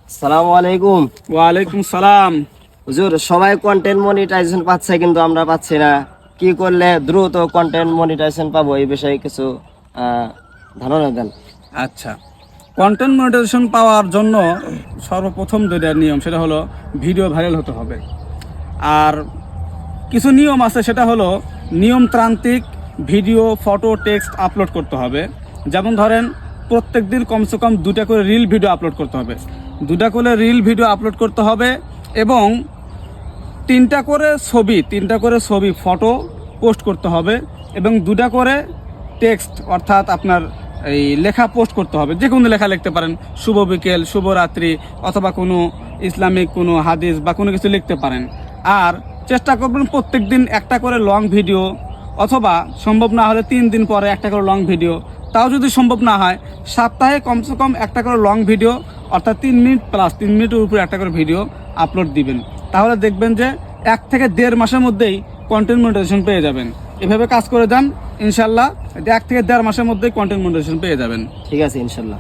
আসসালামু আলাইকুম। ওয়ালাইকুম সালাম। হুজুর, সবাই কন্টেন্ট মনিটাইজেশন পাচ্ছে কিন্তু আমরা পাচ্ছি না। কি করলে দ্রুত কন্টেন্ট মনিটাইজেশন পাবো, এই বিষয়ে কিছু ধারণা দেন। আচ্ছা, কন্টেন্ট মনিটাইজেশন পাওয়ার জন্য সর্বপ্রথম যেটা নিয়ম সেটা হলো ভিডিও ভাইরাল হতে হবে। আর কিছু নিয়ম আছে, সেটা হলো নিয়মতান্ত্রিক ভিডিও, ফটো, টেক্সট আপলোড করতে হবে। যেমন ধরেন, প্রত্যেক দিন কমসে কম 2টা করে রিল ভিডিও আপলোড করতে হবে। 2টা করে রিল ভিডিও আপলোড করতে হবে এবং 3টা করে ছবি ফটো পোস্ট করতে হবে এবং 2টা করে টেক্সট অর্থাৎ আপনার এই লেখা পোস্ট করতে হবে। যে কোনো লেখা লিখতে পারেন, শুভ বিকেল, শুভরাত্রি, অথবা কোনো ইসলামিক কোনো হাদিস বা কোনো কিছু লিখতে পারেন। আর চেষ্টা করবেন প্রত্যেক দিন একটা করে লং ভিডিও, অথবা সম্ভব না হলে 3 দিন পরে একটা করে লং ভিডিও। তাও যদি সম্ভব না হয়, সপ্তাহে কমসে কম একটা করে লং ভিডিও অর্থাৎ 3 মিনিট প্লাস 3 মিনিটের উপরে একটা করে ভিডিও আপলোড দিবেন। তাহলে দেখবেন যে 1 থেকে 1.5 মাসের মধ্যেই কন্টেন্ট মনিটাইজেশন পেয়ে যাবেন। এভাবে কাজ করে যান, ইনশাল্লাহ 1 থেকে 1.5 মাসের মধ্যেই কন্টেন্ট মনিটাইজেশন পেয়ে যাবেন। ঠিক আছে, ইনশাল্লাহ।